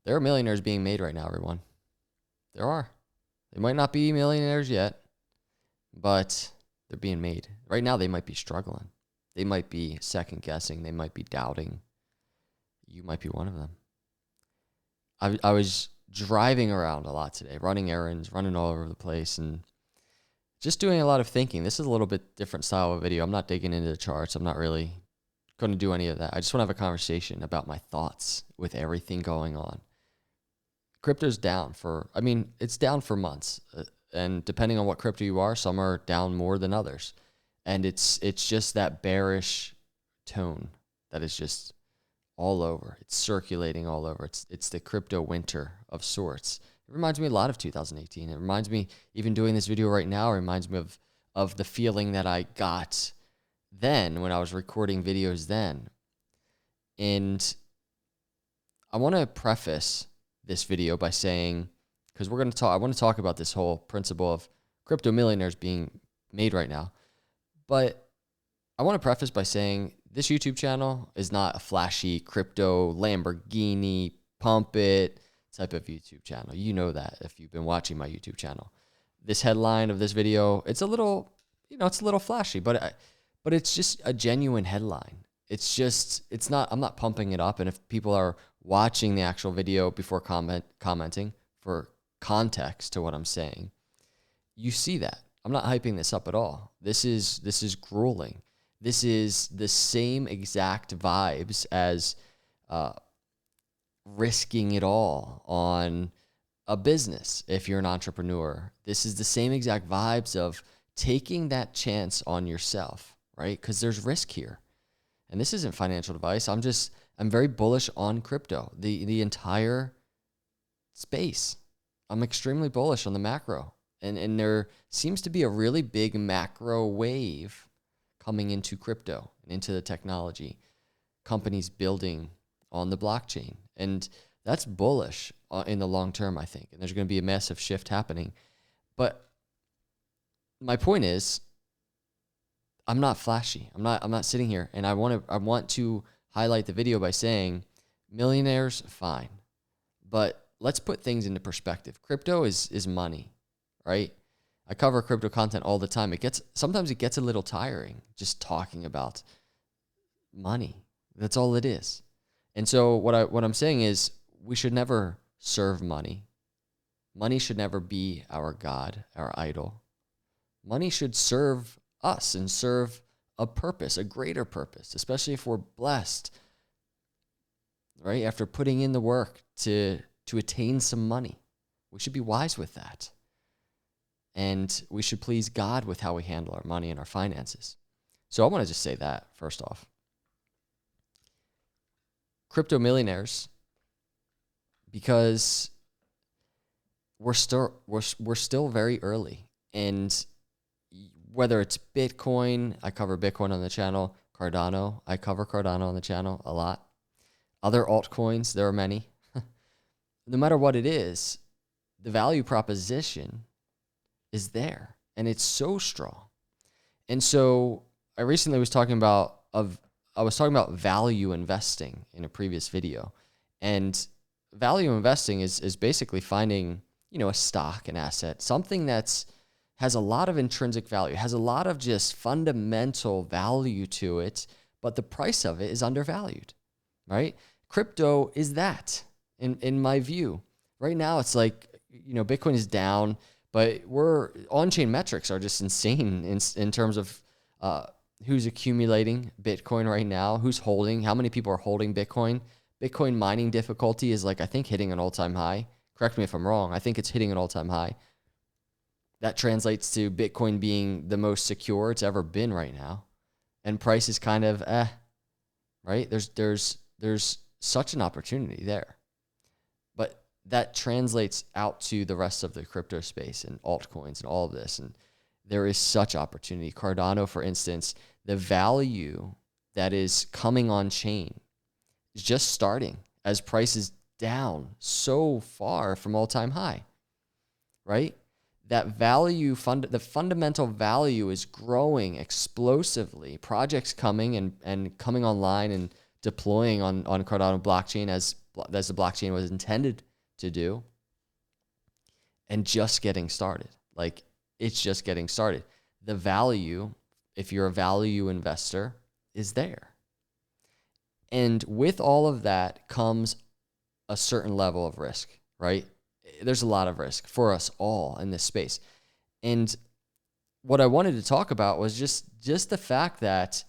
There are millionaires being made right now, everyone. There are. They might not be millionaires yet, but they're being made. Right now, they might be struggling. They might be second guessing. They might be doubting. You might be one of them. I was driving around a lot today, running errands, running all over the place, and just doing a lot of thinking. This is a little bit different style of video. I'm not digging into the charts. I'm not really going to do any of that. I just want to have a conversation about my thoughts with everything going on. Crypto's down it's down for months. And depending on what crypto you are, some are down more than others. And it's just that bearish tone that is just all over. It's circulating all over. It's the crypto winter of sorts. It reminds me a lot of 2018. It reminds me, even doing this video right now, it reminds me of the feeling that I got then when I was recording videos then. And I want to preface this video by saying, because I want to talk about this whole principle of crypto millionaires being made right now. But I want to preface by saying this YouTube channel is not a flashy crypto Lamborghini pump it type of YouTube channel. You know that if you've been watching my YouTube channel. This headline of this video, it's a little flashy, but it's just a genuine headline. I'm not pumping it up. And if people are watching the actual video before commenting for context to what I'm saying, you see that. I'm not hyping this up at all. This is grueling. This is the same exact vibes as risking it all on a business if you're an entrepreneur. This is the same exact vibes of taking that chance on yourself, right? Because there's risk here. And this isn't financial advice. I'm very bullish on crypto, the entire space. I'm extremely bullish on the macro. And there seems to be a really big macro wave coming into crypto and into the technology. Companies building on the blockchain. And that's bullish in the long term, I think. And there's going to be a massive shift happening. But my point is, I'm not flashy. I'm not sitting here, and I want to highlight the video by saying millionaires, fine. But let's put things into perspective. Crypto is money, right? I cover crypto content all the time. Sometimes it gets a little tiring just talking about money. That's all it is. And so what I'm saying is we should never serve money. Money should never be our God, our idol. Money should serve us and serve a purpose, a greater purpose, especially if we're blessed, right? After putting in the work to attain some money. We should be wise with that. And we should please God with how we handle our money and our finances. So I want to just say that first off. Crypto millionaires, because we're still very early. And whether it's Bitcoin, I cover Bitcoin on the channel. Cardano, I cover Cardano on the channel a lot. Other altcoins, there are many. No matter what it is, the value proposition is there, and it's so strong. And so I recently was talking about value investing in a previous video, and value investing is basically finding, a stock, an asset, something has a lot of intrinsic value, has a lot of just fundamental value to it, but the price of it is undervalued, right? Crypto is that, in my view. Right now, it's like, Bitcoin is down, but on-chain metrics are just insane in terms of who's accumulating Bitcoin right now, who's holding, how many people are holding Bitcoin. Bitcoin mining difficulty is I think hitting an all-time high. Correct me if I'm wrong. I think it's hitting an all-time high. That translates to Bitcoin being the most secure it's ever been right now. And price is kind of right? There's such an opportunity there. But that translates out to the rest of the crypto space and altcoins and all of this. And there is such opportunity. Cardano, for instance, the value that is coming on chain is just starting as price is down so far from all-time high, right? That value, the fundamental value is growing explosively. Projects coming and coming online and deploying on Cardano blockchain as the blockchain was intended to do, and just getting started. Like, it's just getting started. The value, if you're a value investor, is there. And with all of that comes a certain level of risk, right? There's a lot of risk for us all in this space. And what I wanted to talk about was just the fact that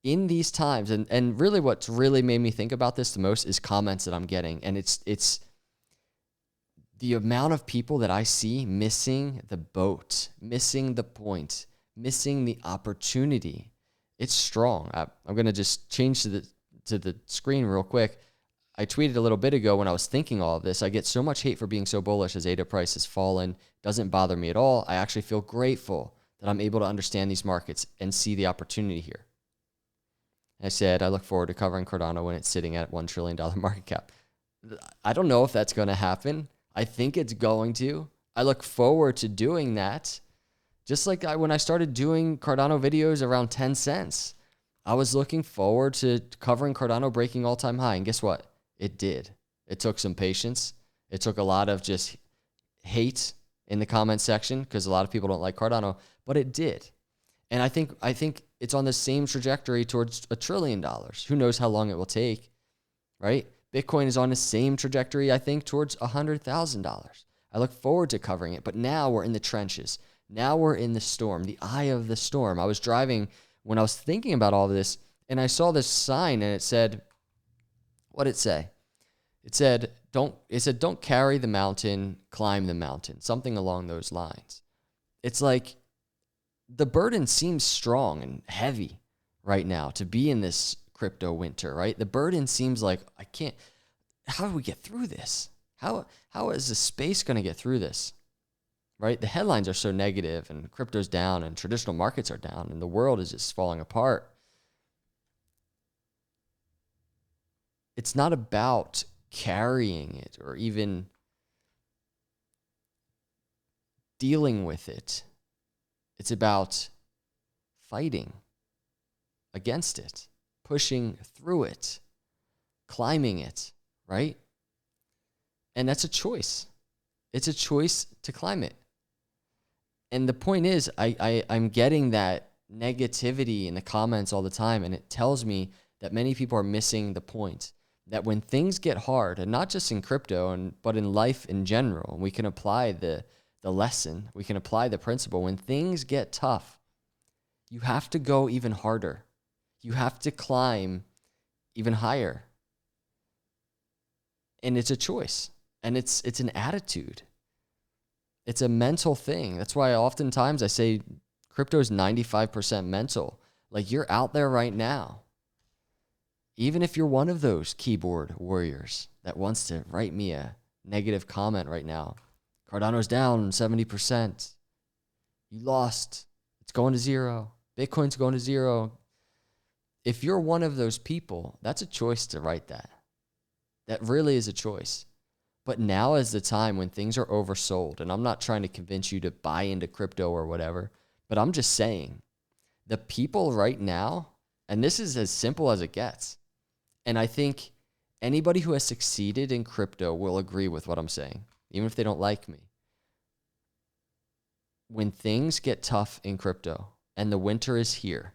in these times, and really what's really made me think about this the most is comments that I'm getting. And it's the amount of people that I see missing the boat, missing the point, missing the opportunity. It's strong. I'm going to just change to the screen real quick. I tweeted a little bit ago when I was thinking all of this, I get so much hate for being so bullish as ADA price has fallen. Doesn't bother me at all. I actually feel grateful that I'm able to understand these markets and see the opportunity here. I said, I look forward to covering Cardano when it's sitting at $1 trillion market cap. I don't know if that's going to happen. I think it's going to. I look forward to doing that. Just like when I started doing Cardano videos around 10 cents, I was looking forward to covering Cardano breaking all-time high. And guess what? It did. It took some patience. It took a lot of just hate in the comment section because a lot of people don't like Cardano, but it did. And I think it's on the same trajectory towards $1 trillion. Who knows how long it will take, right? Bitcoin is on the same trajectory, I think, towards $100,000. I look forward to covering it, but now we're in the trenches. Now we're in the storm, the eye of the storm. I was driving when I was thinking about all of this, and I saw this sign, and it said, what did it say? It said, don't carry the mountain, climb the mountain, something along those lines. It's like the burden seems strong and heavy right now to be in this crypto winter, right? The burden seems like how do we get through this? How is the space going to get through this? Right? The headlines are so negative and crypto's down and traditional markets are down and the world is just falling apart. It's not about carrying it or even dealing with it. It's about fighting against it, pushing through it, climbing it, right? And that's a choice. It's a choice to climb it. And the point is, I'm getting that negativity in the comments all the time, and it tells me that many people are missing the point. That when things get hard, and not just in crypto, but in life in general, we can apply the lesson, we can apply the principle. When things get tough, you have to go even harder. You have to climb even higher. And it's a choice, and it's an attitude. It's a mental thing. That's why oftentimes I say crypto is 95% mental. Like, you're out there right now. Even if you're one of those keyboard warriors that wants to write me a negative comment right now, Cardano's down 70%. You lost. It's going to zero. Bitcoin's going to zero. If you're one of those people, that's a choice to write that. That really is a choice. But now is the time when things are oversold. And I'm not trying to convince you to buy into crypto or whatever, but I'm just saying the people right now, and this is as simple as it gets. And I think anybody who has succeeded in crypto will agree with what I'm saying, even if they don't like me. When things get tough in crypto and the winter is here,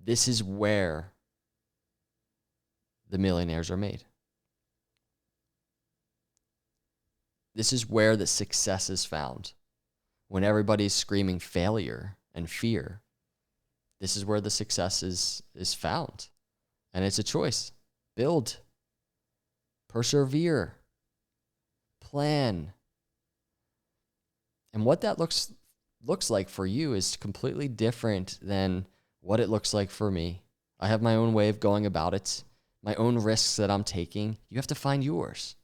this is where the millionaires are made. This is where the success is found. When everybody's screaming failure and fear, this is where the success is found. And it's a choice. Build. Persevere. Plan. And what that looks like for you is completely different than what it looks like for me. I have my own way of going about it, my own risks that I'm taking. You have to find yours.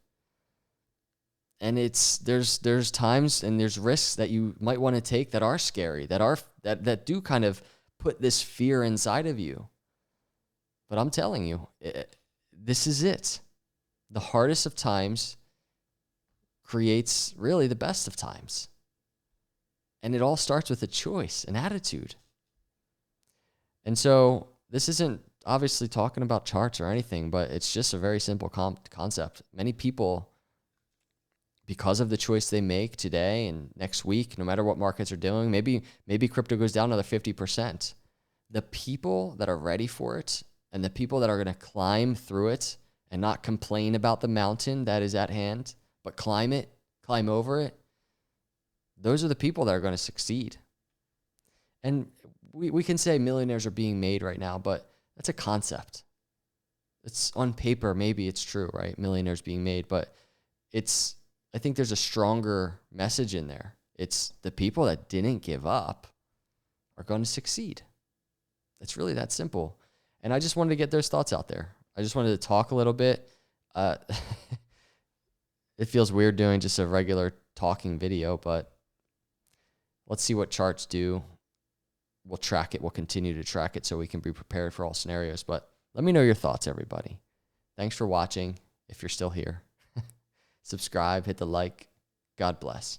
And there's times and there's risks that you might want to take that are scary, that do kind of put this fear inside of you. But I'm telling you, this is it. The hardest of times creates really the best of times. And it all starts with a choice, an attitude. And so obviously talking about charts or anything, but it's just a very simple concept. Many people, because of the choice they make today and next week, no matter what markets are doing, maybe crypto goes down another 50%. The people that are ready for it and the people that are going to climb through it and not complain about the mountain that is at hand, but climb over it, those are the people that are going to succeed. And we can say millionaires are being made right now, but that's a concept. It's on paper, maybe it's true, right? Millionaires being made, but I think there's a stronger message in there. It's the people that didn't give up are going to succeed. It's really that simple. And I just wanted to get those thoughts out there. I just wanted to talk a little bit. It feels weird doing just a regular talking video, but let's see what charts do. We'll track it. We'll continue to track it so we can be prepared for all scenarios. But let me know your thoughts, everybody. Thanks for watching. If you're still here, subscribe, hit the like. God bless.